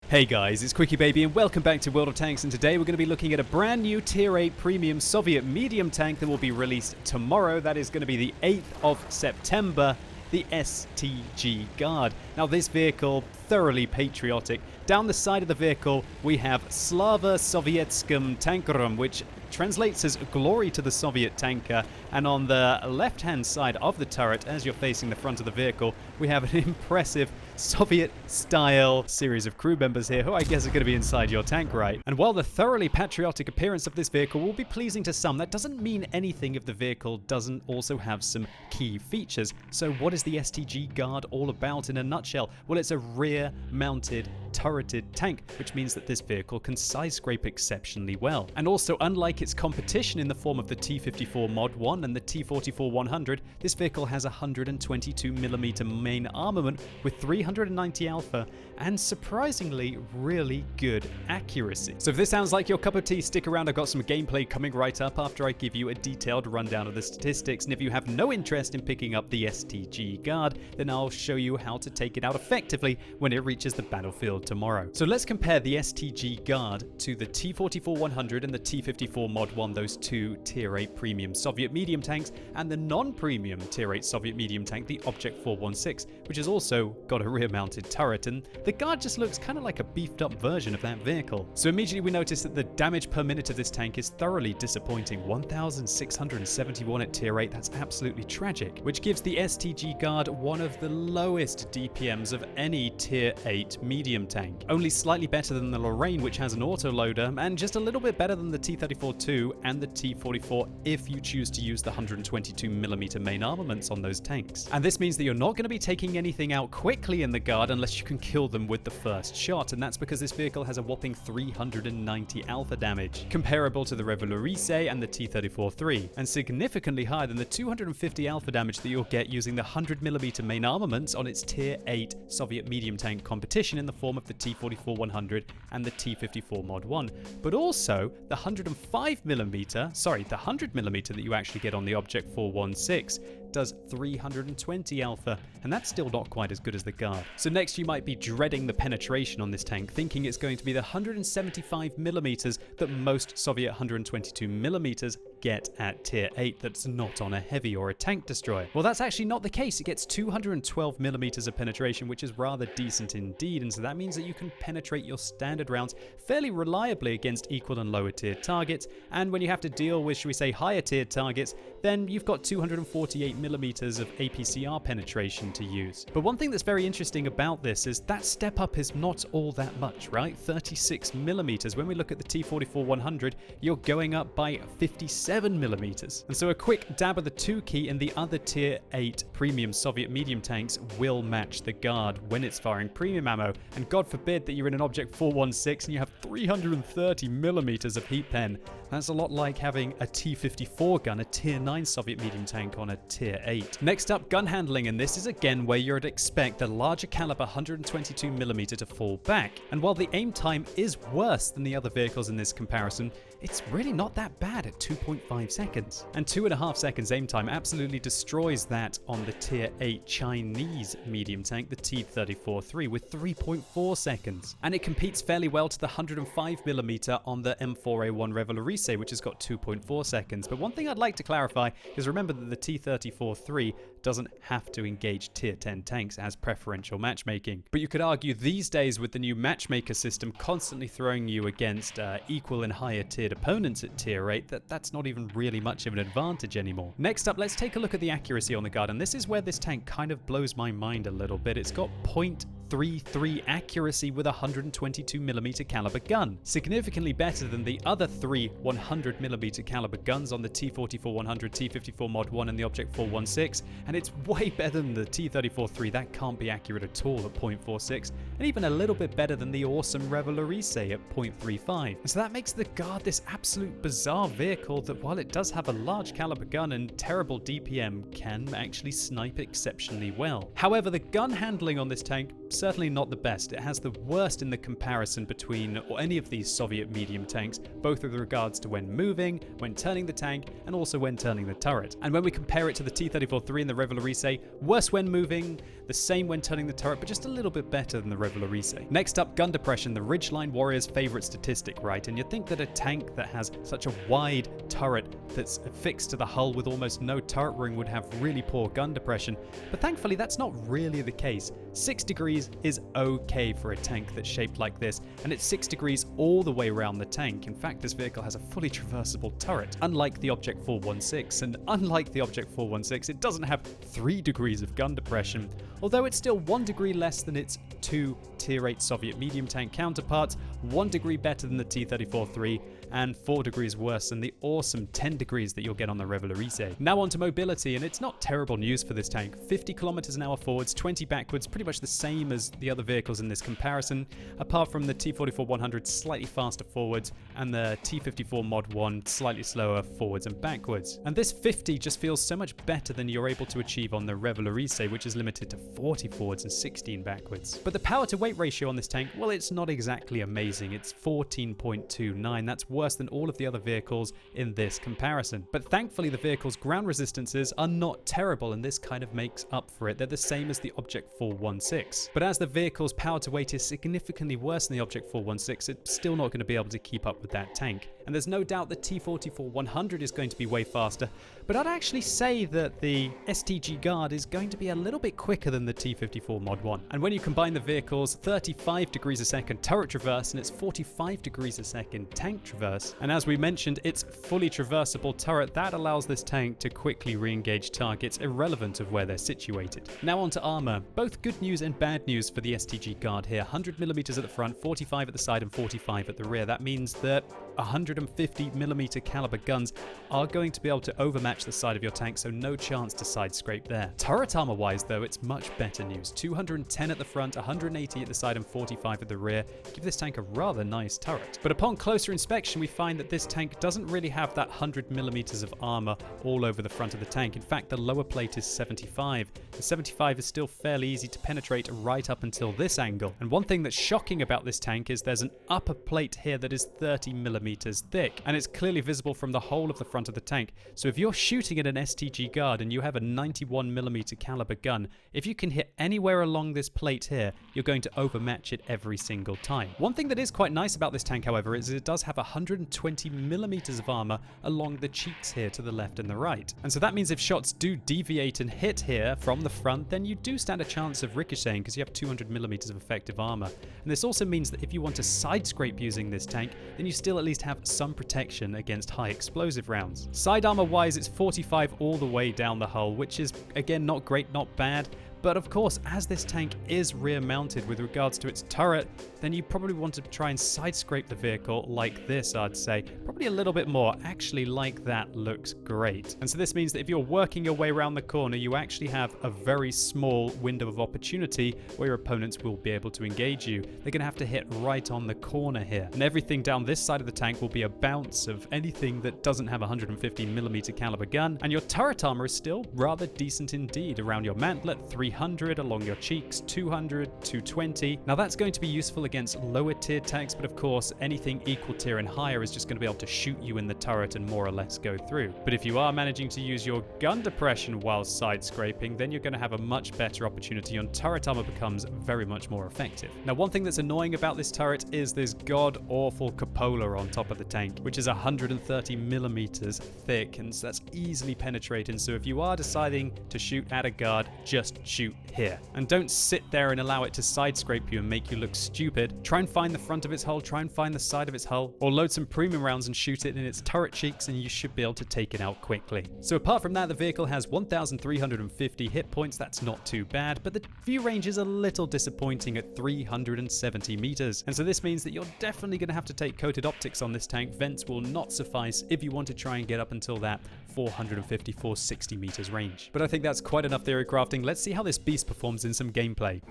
Hey guys, it's QuickyBaby and welcome back to World of Tanks, and today we're going to be looking at a brand new Tier 8 Premium Soviet medium tank that will be released tomorrow. That is going to be the 8th of September, the STG Guard. Now this vehicle, thoroughly patriotic. Down the side of the vehicle we have Slava Sovietskim Tankerum, which translates as glory to the Soviet tanker, and on the left hand side of the turret, as you're facing the front of the vehicle, we have an impressive Soviet style series of crew members here who I guess are going to be inside your tank, right? And while the thoroughly patriotic appearance of this vehicle will be pleasing to some, that doesn't mean anything if the vehicle doesn't also have some key features. So what is the STG Guard all about in a nutshell? Well, it's a rear mounted turreted tank, which means that this vehicle can side scrape exceptionally well. And also, unlike its competition in the form of the T-54 Mod 1 and the T-44-100, this vehicle has 122mm main armament with 390 alpha and surprisingly really good accuracy. So if this sounds like your cup of tea, stick around. I've got some gameplay coming right up after I give you a detailed rundown of the statistics, and if you have no interest in picking up the STG Guard, then I'll show you how to take it out effectively when it reaches the battlefield tomorrow. So let's compare the STG Guard to the T-44-100 and the T-54 Mod 1, those two Tier 8 Premium Soviet medium tanks, and the non-premium Tier 8 Soviet medium tank, the Object 416, which has also got a rear-mounted turret, and the Guard just looks kind of like a beefed-up version of that vehicle. So immediately we notice that the damage per minute of this tank is thoroughly disappointing. 1,671 at Tier 8, that's absolutely tragic, which gives the STG Guard one of the lowest DPMs of any Tier 8 medium tank. Only slightly better than the Lorraine, which has an autoloader, and just a little bit better than the T-34-2 and the T-44 if you choose to use the 122mm main armaments on those tanks. And this means that you're not going to be taking anything out quickly in the Guard unless you can kill them with the first shot, and that's because this vehicle has a whopping 390 alpha damage, comparable to the Revolurise and the T-34-3, and significantly higher than the 250 alpha damage that you'll get using the 100mm main armaments on its Tier 8 Soviet medium tank competition in the form of the T-44-100 and the T-54 Mod 1, but also the 100mm that you actually get on the Object 416 does 320 alpha, and that's still not quite as good as the Guard. So next you might be dreading the penetration on this tank, thinking it's going to be the 175mm that most Soviet 122mm get at Tier 8 that's not on a heavy or a tank destroyer. Well, that's actually not the case. It gets 212mm of penetration, which is rather decent indeed, and so that means that you can penetrate your standard rounds fairly reliably against equal and lower tier targets, and when you have to deal with, should we say, higher tier targets, then you've got 248mm of APCR penetration to use. But one thing that's very interesting about this is that step up is not all that much, right? 36mm. When we look at the T-44-100, you're going up by 57mm. And so a quick dab of the 2 key in the other Tier 8 Premium Soviet medium tanks will match the Guard when it's firing premium ammo, and God forbid that you're in an Object 416 and you have 330mm of heat pen. That's a lot like having a T-54 gun, a Tier 9 Soviet medium tank on a Tier 8. Next up, gun handling, and this is again where you'd expect the larger caliber 122mm to fall back. And while the aim time is worse than the other vehicles in this comparison, it's really not that bad at 2.5 seconds. And 2.5 seconds aim time absolutely destroys that on the Tier 8 Chinese medium tank, the T-34-3, with 3.4 seconds. And it competes fairly well to the 105mm on the M4A1 Revolurise, which has got 2.4 seconds. But one thing I'd like to clarify is remember that the T-34-3 doesn't have to engage Tier 10 tanks as preferential matchmaking. But you could argue these days, with the new matchmaker system constantly throwing you against equal and higher tiered opponents at Tier 8, that's not even really much of an advantage anymore. Next up, let's take a look at the accuracy on the Guard, and this is where this tank kind of blows my mind a little bit. It's got 0.33 accuracy with a 122mm caliber gun, significantly better than the other 3 100mm caliber guns on the T-44-100, T-54 Mod 1 and the Object 416, and it's way better than the T-34-3. That can't be accurate at all at 0.46, and even a little bit better than the awesome Revolurise at 0.35. And so that makes the Guard this absolute bizarre vehicle that, while it does have a large caliber gun and terrible DPM, can actually snipe exceptionally well. However, the gun handling on this tank certainly not the best. It has the worst in the comparison between or any of these Soviet medium tanks, both with regards to when moving, when turning the tank, and also when turning the turret. And when we compare it to the T-34-3 and the Revolurise, worse when moving, the same when turning the turret, but just a little bit better than the Revolurise. Next up, gun depression, the Ridgeline Warrior's favorite statistic, right? And you'd think that a tank that has such a wide turret that's affixed to the hull with almost no turret ring would have really poor gun depression, but thankfully that's not really the case. 6 degrees is okay for a tank that's shaped like this, and it's 6 degrees all the way around the tank. In fact, this vehicle has a fully traversable turret, unlike the Object 416, and unlike the Object 416, it doesn't have 3 degrees of gun depression, although it's still 1 degree less than its 2 Tier 8 Soviet medium tank counterparts, 1 degree better than the T-34-3, and 4 degrees worse than the awesome 10 degrees that you'll get on the Revolurise. Now on to mobility, and it's not terrible news for this tank. 50 kilometers an hour forwards, 20 backwards, pretty much the same as the other vehicles in this comparison, apart from the T-44-100 slightly faster forwards, and the T-54 Mod 1 slightly slower forwards and backwards. And this 50 just feels so much better than you're able to achieve on the Revolurise, which is limited to 40 forwards and 16 backwards. But the power to weight ratio on this tank, well, it's not exactly amazing. It's 14.29. That's worse than all of the other vehicles in this comparison. But thankfully, the vehicle's ground resistances are not terrible, and this kind of makes up for it. They're the same as the Object 416. But as the vehicle's power to weight is significantly worse than the Object 416, it's still not going to be able to keep up with that tank. And there's no doubt the T-44-100 is going to be way faster, but I'd actually say that the STG Guard is going to be a little bit quicker than the T-54 Mod 1. And when you combine the vehicle's 35 degrees a second turret traverse and its 45 degrees a second tank traverse, and as we mentioned, its fully traversable turret, that allows this tank to quickly re-engage targets irrelevant of where they're situated. Now on to armor. Both good news and bad news for the STG Guard here. 100mm at the front, 45 at the side, and 45 at the rear. That means that 150mm caliber guns are going to be able to overmatch the side of your tank, so no chance to side scrape there. Turret armor wise though, it's much better news. 210 at the front, 180 at the side, and 45 at the rear give this tank a rather nice turret. But upon closer inspection, we find that this tank doesn't really have that 100mm of armor all over the front of the tank. In fact, the lower plate is 75. The 75 is still fairly easy to penetrate right up until this angle. And one thing that's shocking about this tank is there's an upper plate here that is 30mm thick, and it's clearly visible from the whole of the front of the tank. So if you're shooting at an STG Guard and you have a 91mm caliber gun, if you can hit anywhere along this plate here, you're going to overmatch it every single time. One thing that is quite nice about this tank, however, is it does have 120mm of armor along the cheeks here to the left and the right. And so that means if shots do deviate and hit here from the front, then you do stand a chance of ricocheting because you have 200mm of effective armor. And this also means that if you want to side scrape using this tank, then you still at least have some protection against high explosive rounds. Side armor wise, it's 45 all the way down the hull, which is again not great, not bad. But of course, as this tank is rear mounted with regards to its turret, then you probably want to try and side scrape the vehicle like this, I'd say. Probably a little bit more. Actually, like that looks great. And so this means that if you're working your way around the corner, you actually have a very small window of opportunity where your opponents will be able to engage you. They're going to have to hit right on the corner here. And everything down this side of the tank will be a bounce of anything that doesn't have a 150mm caliber gun. And your turret armor is still rather decent indeed. Around your mantlet, 300, along your cheeks, 200, 220. Now that's going to be useful against lower tier tanks, but of course anything equal tier and higher is just going to be able to shoot you in the turret and more or less go through. But if you are managing to use your gun depression while side scraping, then you're going to have a much better opportunity, and turret armor becomes very much more effective. Now one thing that's annoying about this turret is this god awful cupola on top of the tank, which is 130mm thick, and so that's easily penetrating. So if you are deciding to shoot at a guard, just shoot here. And don't sit there and allow it to side scrape you and make you look stupid. Try and find the front of its hull, try and find the side of its hull, or load some premium rounds and shoot it in its turret cheeks, and you should be able to take it out quickly. So apart from that, the vehicle has 1,350 hit points. That's not too bad, but the view range is a little disappointing at 370 meters. And so this means that you're definitely going to have to take coated optics on this tank. Vents will not suffice if you want to try and get up until that 450, 460 meters range. But I think that's quite enough theory crafting. Let's see how this beast performs in some gameplay.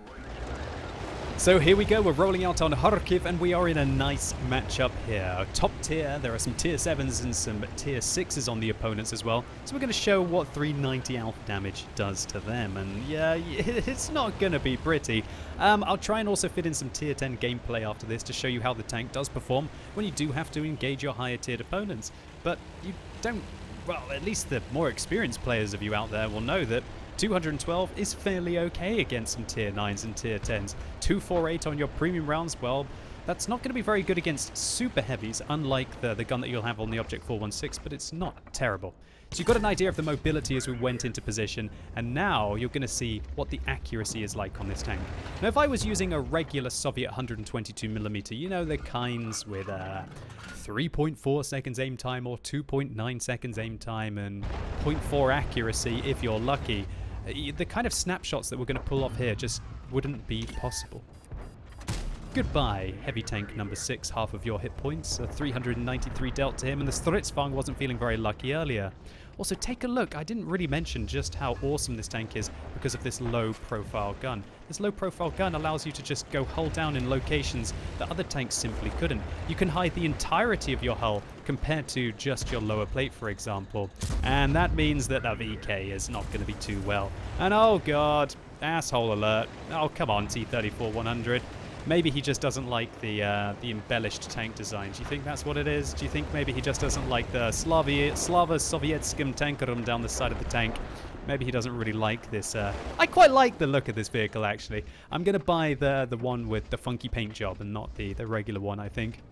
So here we go, we're rolling out on Kharkiv and we are in a nice matchup here. Top tier, there are some tier 7s and some tier 6s on the opponents as well. So we're going to show what 390 alpha damage does to them. And yeah, it's not going to be pretty. I'll try and also fit in some tier 10 gameplay after this to show you how the tank does perform when you do have to engage your higher tiered opponents. But you don't, well, at least the more experienced players of you out there will know that 212 is fairly okay against some tier 9s and tier 10s. 248 on your premium rounds, well, that's not going to be very good against super heavies, unlike the gun that you'll have on the Object 416, but it's not terrible. So you've got an idea of the mobility as we went into position, and now you're going to see what the accuracy is like on this tank. Now, if I was using a regular Soviet 122mm, you know, the kinds with 3.4 seconds aim time or 2.9 seconds aim time and 0.4 accuracy if you're lucky, the kind of snapshots that we're going to pull off here just wouldn't be possible. Goodbye, heavy tank number 6, half of your hit points, 393 dealt to him, and the Stritzfang wasn't feeling very lucky earlier. Also, take a look, I didn't really mention just how awesome this tank is because of this low profile gun. This low profile gun allows you to just go hull down in locations that other tanks simply couldn't. You can hide the entirety of your hull compared to just your lower plate, for example. And that means that the VK is not going to be too well. And oh god, asshole alert. Oh come on, T-34-100. Maybe he just doesn't like the embellished tank design. Do you think that's what it is? Do you think maybe he just doesn't like the Slava Sovietskim tankerum down the side of the tank? Maybe he doesn't really like this. I quite like the look of this vehicle, actually. I'm going to buy the one with the funky paint job and not the regular one, I think.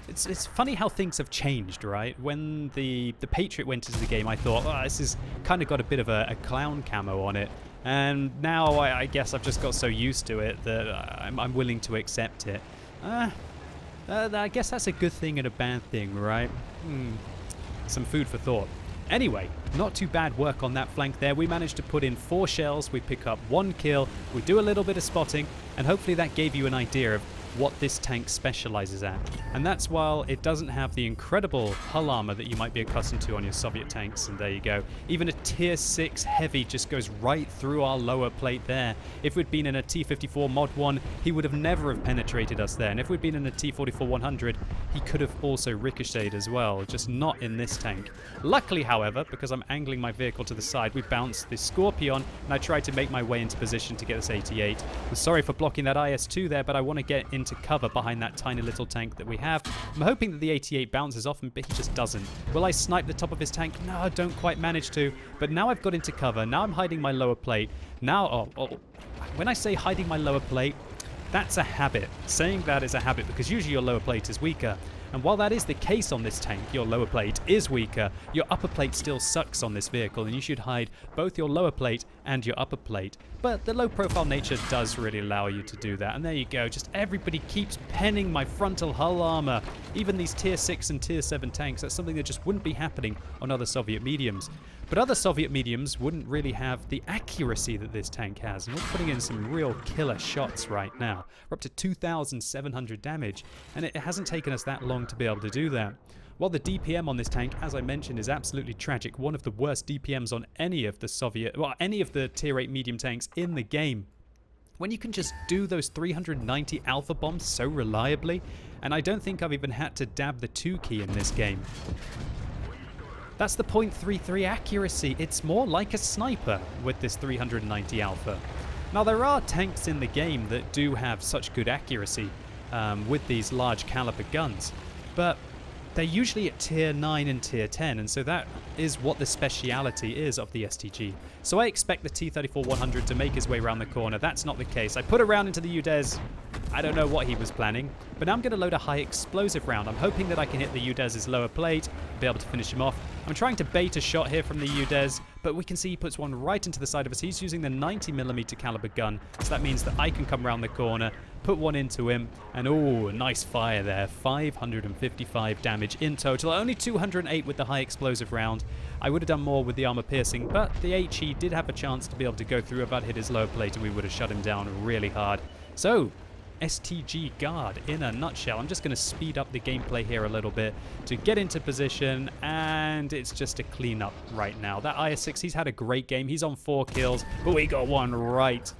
It's funny how things have changed, right? When the Patriot went into the game, I thought, oh, this has kind of got a bit of a clown camo on it. And now I guess I've just got so used to it that I'm willing to accept it. I guess that's a good thing and a bad thing, right? Some food for thought. Anyway, not too bad work on that flank there. We managed to put in 4 shells, we pick up 1 kill, we do a little bit of spotting, and hopefully that gave you an idea of what this tank specializes at. And that's while it doesn't have the incredible hull armor that you might be accustomed to on your Soviet tanks, and there you go. Even a tier 6 heavy just goes right through our lower plate there. If we'd been in a T-54 Mod 1, he would have never have penetrated us there. And if we'd been in a T-44-100, he could have also ricocheted as well, just not in this tank. Luckily, however, because I'm angling my vehicle to the side, we bounced the Scorpion, and I tried to make my way into position to get this 88. I'm sorry for blocking that IS-2 there, but I want to get into cover behind that tiny little tank that we have. I'm hoping that the 88 bounces off, but he just doesn't. Will I snipe the top of his tank? No, I don't quite manage to. But now I've got into cover. Now I'm hiding my lower plate. Now, when I say hiding my lower plate, that's a habit. Saying that is a habit because usually your lower plate is weaker. And while that is the case on this tank, your lower plate is weaker, your upper plate still sucks on this vehicle, and you should hide both your lower plate and your upper plate. But the low profile nature does really allow you to do that. And there you go, just everybody keeps penning my frontal hull armor. Even these tier 6 and tier 7 tanks, that's something that just wouldn't be happening on other Soviet mediums. But other Soviet mediums wouldn't really have the accuracy that this tank has. And we're putting in some real killer shots right now. We're up to 2,700 damage, and it hasn't taken us that long to be able to do that. While the DPM on this tank, as I mentioned, is absolutely tragic, one of the worst DPMs on any of the tier 8 medium tanks in the game. When you can just do those 390 alpha bombs so reliably, and I don't think I've even had to dab the 2 key in this game. That's the .33 accuracy. It's more like a sniper with this 390 alpha. Now there are tanks in the game that do have such good accuracy with these large caliber guns, but they're usually at tier 9 and tier 10, and so that is what the speciality is of the STG. So I expect the T-34-100 to make his way around the corner. That's not the case. I put a round into the UDES. I don't know what he was planning, but now I'm going to load a high explosive round. I'm hoping that I can hit the UDES's lower plate, be able to finish him off. I'm trying to bait a shot here from the UDES, but we can see he puts one right into the side of us. He's using the 90mm caliber gun, so that means that I can come around the corner, put one into him, and oh, nice fire there. 555 damage in total, only 208 with the high explosive round. I would have done more with the armor piercing, but the HE did have a chance to be able to go through, about hit his lower plate, and we would have shut him down really hard. So, STG Guard in a nutshell. I'm just going to speed up the gameplay here a little bit to get into position, and it's just a clean up right now. That IS-6, he's had a great game. He's on 4 kills, but we got one right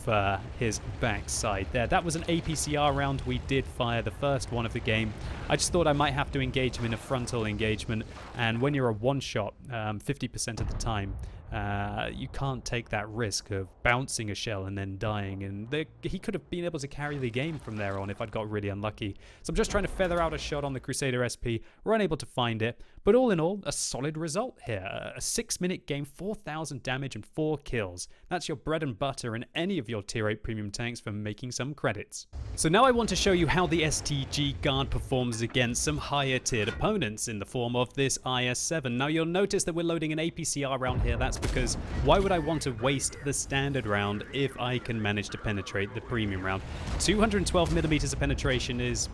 off his backside there. That was an APCR round. We did fire the first one of the game. I just thought I might have to engage him in a frontal engagement, and when you're a one-shot 50% of the time, you can't take that risk of bouncing a shell and then dying, and he could have been able to carry the game from there on if I'd got really unlucky. So I'm just trying to feather out a shot on the Crusader SP. We're unable to find it, but all in all, a solid result here. A 6-minute game, 4,000 damage and 4 kills. That's your bread and butter in any of your tier 8 premium tanks for making some credits. So now I want to show you how the STG Guard performs against some higher tiered opponents in the form of this IS-7. Now you'll notice that we're loading an APCR round here. That's because why would I want to waste the standard round if I can manage to penetrate the premium round? 212 millimeters of penetration is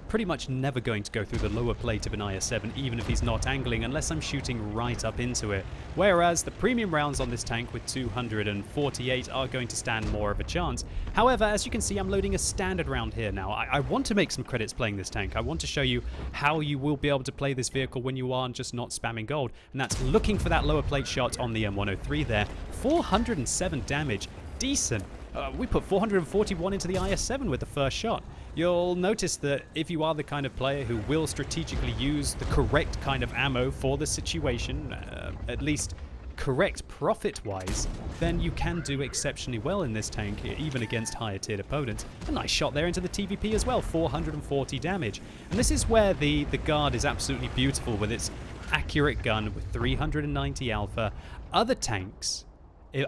pretty much never going to go through the lower plate of an IS-7, even if he's not angling, unless I'm shooting right up into it. Whereas the premium rounds on this tank with 248 are going to stand more of a chance. However, as you can see, I'm loading a standard round here now. I want to make some credits playing this tank. I want to show you how you will be able to play this vehicle when you are just not spamming gold, and that's looking for that lower plate shot on the M103 there. 407 damage, decent. We put 441 into the IS-7 with the first shot. You'll notice that if you are the kind of player who will strategically use the correct kind of ammo for the situation, at least correct profit-wise, then you can do exceptionally well in this tank, even against higher tiered opponents. A nice shot there into the TVP as well, 440 damage. And this is where the Guard is absolutely beautiful with its accurate gun with 390 alpha. Other tanks,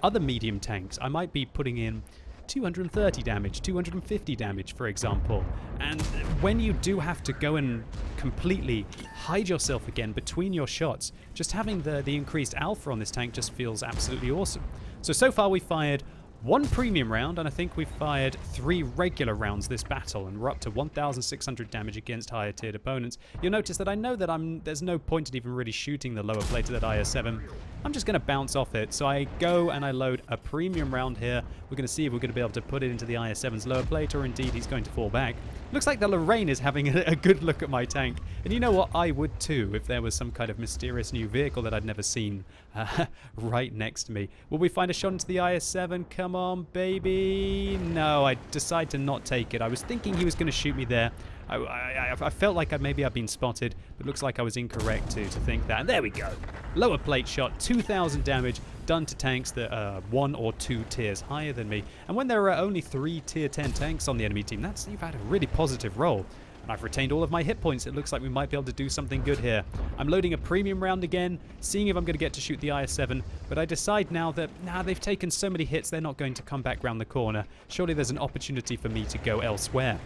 other medium tanks, I might be putting in 230 damage, 250 damage, for example. And when you do have to go and completely hide yourself again between your shots, just having the increased alpha on this tank just feels absolutely awesome. So far we fired 1 premium round, and I think we've fired 3 regular rounds this battle, and we're up to 1,600 damage against higher tiered opponents. You'll notice that I know that there's no point in even really shooting the lower plate of that IS-7. I'm just going to bounce off it. So I go and I load a premium round here. We're going to see if we're going to be able to put it into the IS-7's lower plate, or indeed he's going to fall back. Looks like the Lorraine is having a good look at my tank. And you know what? I would too if there was some kind of mysterious new vehicle that I'd never seen right next to me. Will we find a shot into the IS-7? Come on, baby. No, I decide to not take it. I was thinking he was going to shoot me there. I felt like maybe I've been spotted, but looks like I was incorrect to think that. And there we go. Lower plate shot, 2,000 damage, done to tanks that are 1 or 2 tiers higher than me. And when there are only 3 tier 10 tanks on the enemy team, you've had a really positive roll. And I've retained all of my hit points. It looks like we might be able to do something good here. I'm loading a premium round again, seeing if I'm going to get to shoot the IS-7, but I decide now that, they've taken so many hits, they're not going to come back round the corner. Surely there's an opportunity for me to go elsewhere.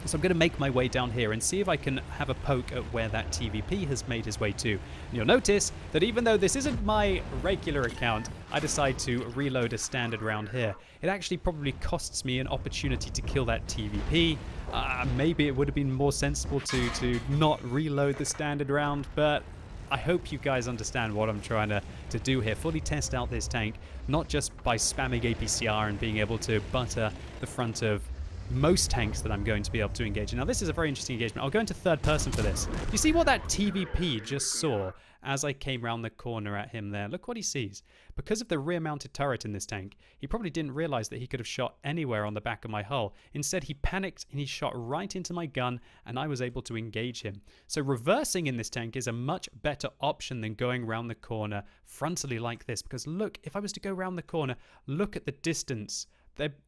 So I'm going to make my way down here and see if I can have a poke at where that TVP has made his way to. And you'll notice that even though this isn't my regular account, I decide to reload a standard round here. It actually probably costs me an opportunity to kill that TVP. Maybe it would have been more sensible to not reload the standard round, but I hope you guys understand what I'm trying to do here. Fully test out this tank, not just by spamming APCR and being able to butter the front of most tanks that I'm going to be able to engage in. Now this is a very interesting engagement. I'll go into third person for this. You see what that TVP just saw as I came round the corner at him there? Look what he sees. Because of the rear mounted turret in this tank, he probably didn't realize that he could have shot anywhere on the back of my hull. Instead he panicked and he shot right into my gun, and I was able to engage him. So reversing in this tank is a much better option than going round the corner frontally like this, because look, if I was to go round the corner, look at the distance.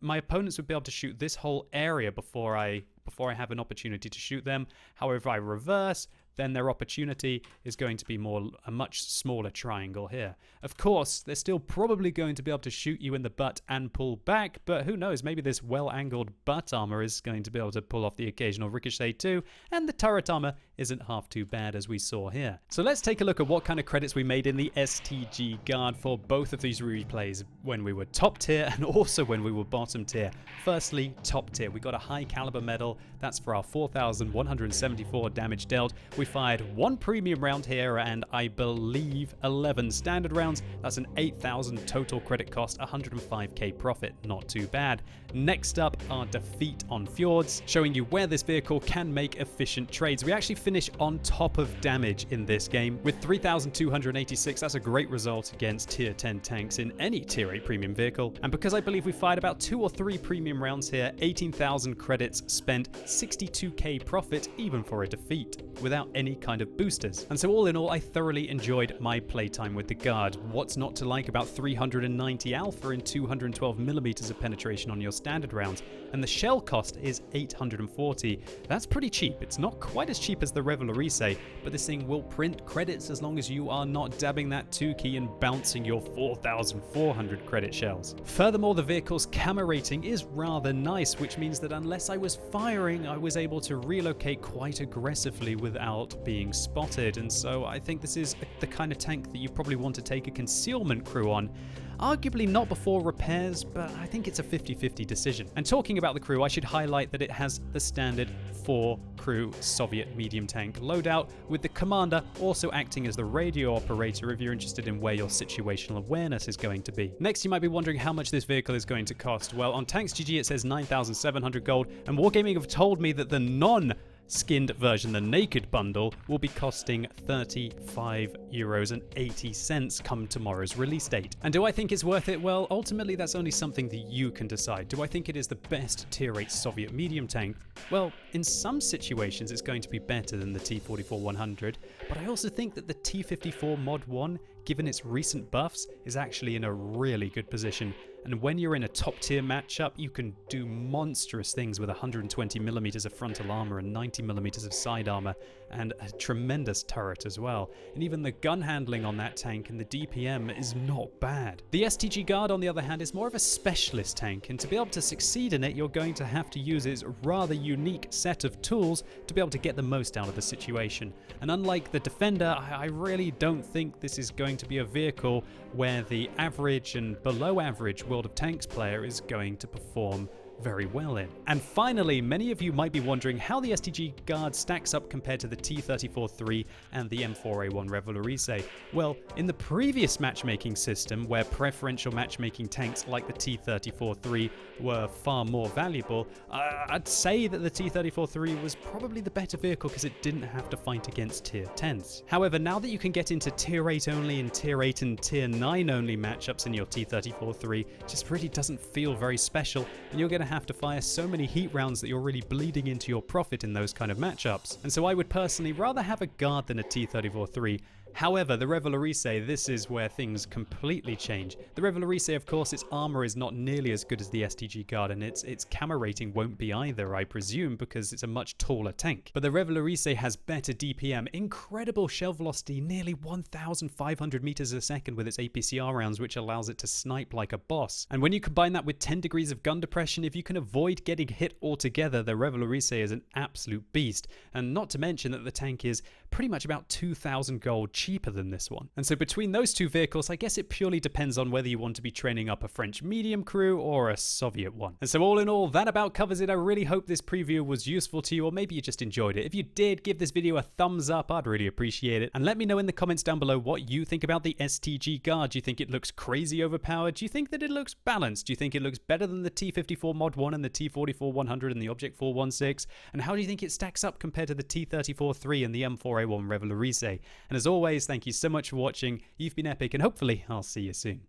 My opponents would be able to shoot this whole area before I have an opportunity to shoot them. However, if I reverse, then their opportunity is going to be a much smaller triangle here. Of course, they're still probably going to be able to shoot you in the butt and pull back, but who knows, maybe this well-angled butt armor is going to be able to pull off the occasional ricochet too, and the turret armor isn't half too bad as we saw here. So let's take a look at what kind of credits we made in the STG Guard for both of these replays, when we were top tier and also when we were bottom tier. Firstly, top tier. We got a high caliber medal. That's for our 4,174 damage dealt. We fired 1 premium round here and I believe 11 standard rounds. That's an 8,000 total credit cost, 105k profit. Not too bad. Next up, our defeat on Fjords, showing you where this vehicle can make efficient trades. We actually finished finish on top of damage in this game. With 3,286, that's a great result against tier 10 tanks in any tier 8 premium vehicle. And because I believe we fired about 2 or 3 premium rounds here, 18,000 credits spent, 62k profit even for a defeat, without any kind of boosters. And so all in all, I thoroughly enjoyed my playtime with the Guard. What's not to like about 390 alpha and 212mm of penetration on your standard rounds? And the shell cost is 840. That's pretty cheap. It's not quite as cheap as the Revolurise, but this thing will print credits as long as you are not dabbing that 2 key and bouncing your 4,400 credit shells. Furthermore, the vehicle's camera rating is rather nice, which means that unless I was firing, I was able to relocate quite aggressively without being spotted. And so I think this is the kind of tank that you probably want to take a concealment crew on. Arguably not before repairs, but I think it's a 50-50 decision. And talking about the crew, I should highlight that it has the standard 4-crew Soviet medium tank loadout, with the commander also acting as the radio operator if you're interested in where your situational awareness is going to be. Next, you might be wondering how much this vehicle is going to cost. Well, on TanksGG it says 9,700 gold, and Wargaming have told me that the non-skinned version, the naked bundle, will be costing €35.80 come tomorrow's release date. And do I think it's worth it? Well, ultimately that's only something that you can decide. Do I think it is the best tier 8 Soviet medium tank? Well, in some situations it's going to be better than the T-44-100, but I also think that the T-54 Mod 1, given its recent buffs, is actually in a really good position. And when you're in a top tier matchup, you can do monstrous things with 120mm of frontal armor and 90mm of side armor, and a tremendous turret as well. And even the gun handling on that tank and the DPM is not bad. The STG Guard, on the other hand, is more of a specialist tank, and to be able to succeed in it, you're going to have to use its rather unique set of tools to be able to get the most out of the situation. And unlike the Defender, I really don't think this is going to be a vehicle where the average and below average World of Tanks player is going to perform very well in. And finally, many of you might be wondering how the STG Guard stacks up compared to the T-34-3 and the M4A1 Revolurise. Well, in the previous matchmaking system, where preferential matchmaking tanks like the T-34-3 were far more valuable, I'd say that the T-34-3 was probably the better vehicle because it didn't have to fight against tier 10s. However, now that you can get into tier 8 only and tier 8 and tier 9 only matchups in your T-34-3, it just really doesn't feel very special, and you're going to have to fire so many heat rounds that you're really bleeding into your profit in those kind of matchups. And so I would personally rather have a Guard than a T-34-3. However, the Revolurise, this is where things completely change. The Revolurise, of course, its armor is not nearly as good as the STG Guard, and its camera rating won't be either, I presume, because it's a much taller tank. But the Revolurise has better DPM, incredible shell velocity, nearly 1,500 meters a second with its APCR rounds, which allows it to snipe like a boss. And when you combine that with 10 degrees of gun depression, if you can avoid getting hit altogether, the Revolurise is an absolute beast. And not to mention that the tank is pretty much about 2,000 gold cheaper than this one. And so between those two vehicles, I guess it purely depends on whether you want to be training up a French medium crew or a Soviet one. And so all in all, that about covers it. I really hope this preview was useful to you, or maybe you just enjoyed it. If you did, give this video a thumbs up, I'd really appreciate it. And let me know in the comments down below what you think about the STG Guard. Do you think it looks crazy overpowered? Do you think that it looks balanced? Do you think it looks better than the T-54 Mod 1 and the T-44-100 and the Object 416? And how do you think it stacks up compared to the T-34-3 and the M4A1 Revolurise? And as always, thank you so much for watching. You've been epic, and hopefully I'll see you soon.